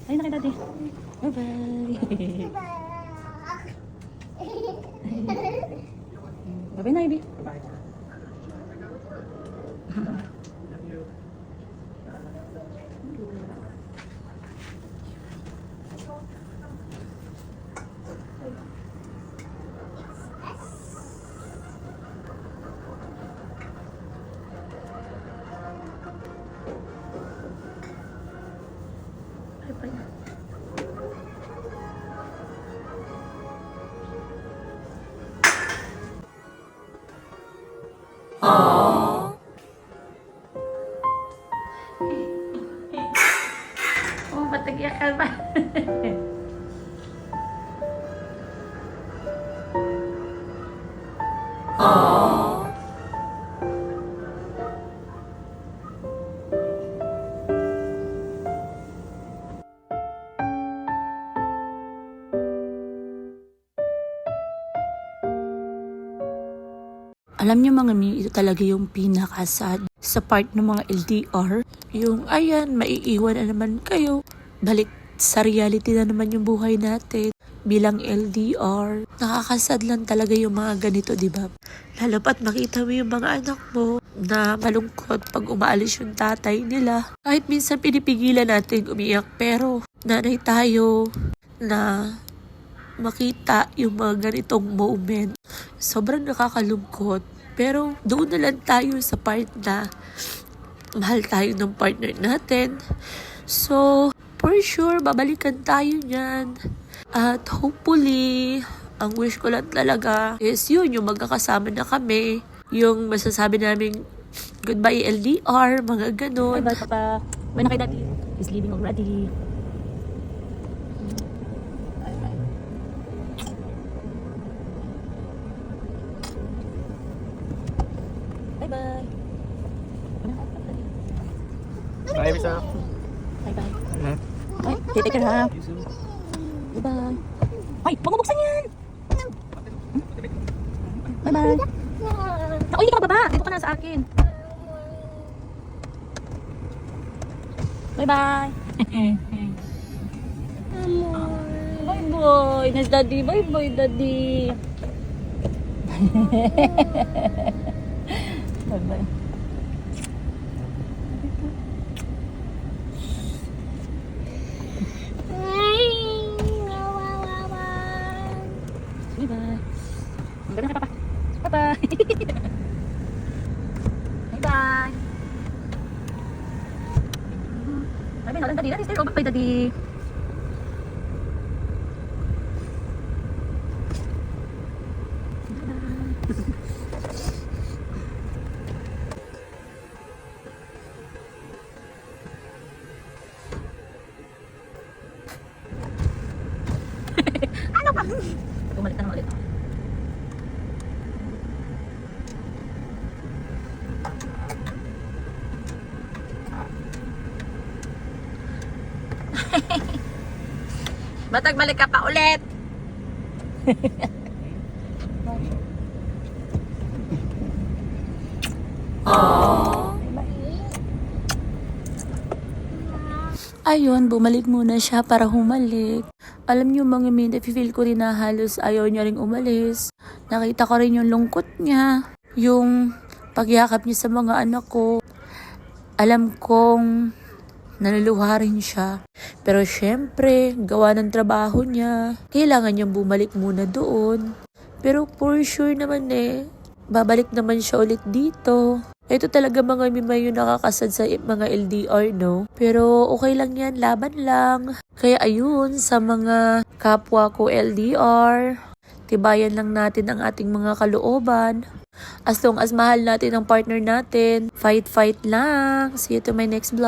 Ayun na kay daddy. Bye-bye. Bye-bye na, Ivy. Oh, ba't nag-iyak ka ba? Alam niyo mga mi, ito talaga yung pinakasad sa part ng mga LDR. Yung ayan, maiiwan na naman kayo. Balik sa reality na naman yung buhay natin bilang LDR. Nakakasad lang talaga yung mga ganito, di ba? Lalo pat makita mo yung mga anak mo na malungkot pag umaalis yung tatay nila. Kahit minsan pinipigilan natin umiyak, pero nanay tayo na makita yung mga ganitong moment. Sobrang nakakalungkot. Pero doon na lang tayo sa part na mahal tayo ng partner natin. So, for sure, babalikan tayo niyan. At hopefully, ang wish ko lang talaga is yun, yung magkakasama na kami. Yung masasabi namin, goodbye LDR, mga ganun. Bye, Papa. Bye na kay Daddy. He's leaving already. Bye-bye. Bye, Bisa. Bye-bye. Ay, take care ha. Bye-bye. Ay, huwag mo buksan yan. Bye-bye. Naku, hindi ka mababa. Dito ka na sa akin. Bye-bye. Bye-bye. Nice daddy. Bye-bye, daddy. Bye-bye. Bye-bye. Bye-bye na, Papa. Bye-bye. Bye-bye. Bye-bye na lang, Daddy. Daddy, stay over. Bye, Daddy. Ano ba? Bumalik na naman ulit. Batag balik ka pa ulit. Ayun, bumalik muna siya para humalik. Alam niyo mga min, feel ko rin na halos ayaw niya ring umalis. Nakita ko rin yung lungkot niya. Yung pagyakap niya sa mga anak ko. Alam kong naluluha rin siya. Pero syempre, gawa ng trabaho niya. Kailangan niyang bumalik muna doon. Pero for sure naman babalik naman siya ulit dito. Ito talaga mga mimay yung nakakasad sa mga LDR, no? Pero okay lang yan, laban lang. Kaya ayun, sa mga kapwa ko LDR, tibayan lang natin ang ating mga kalooban. As long as mahal natin ang partner natin, fight lang. See you to my next vlog.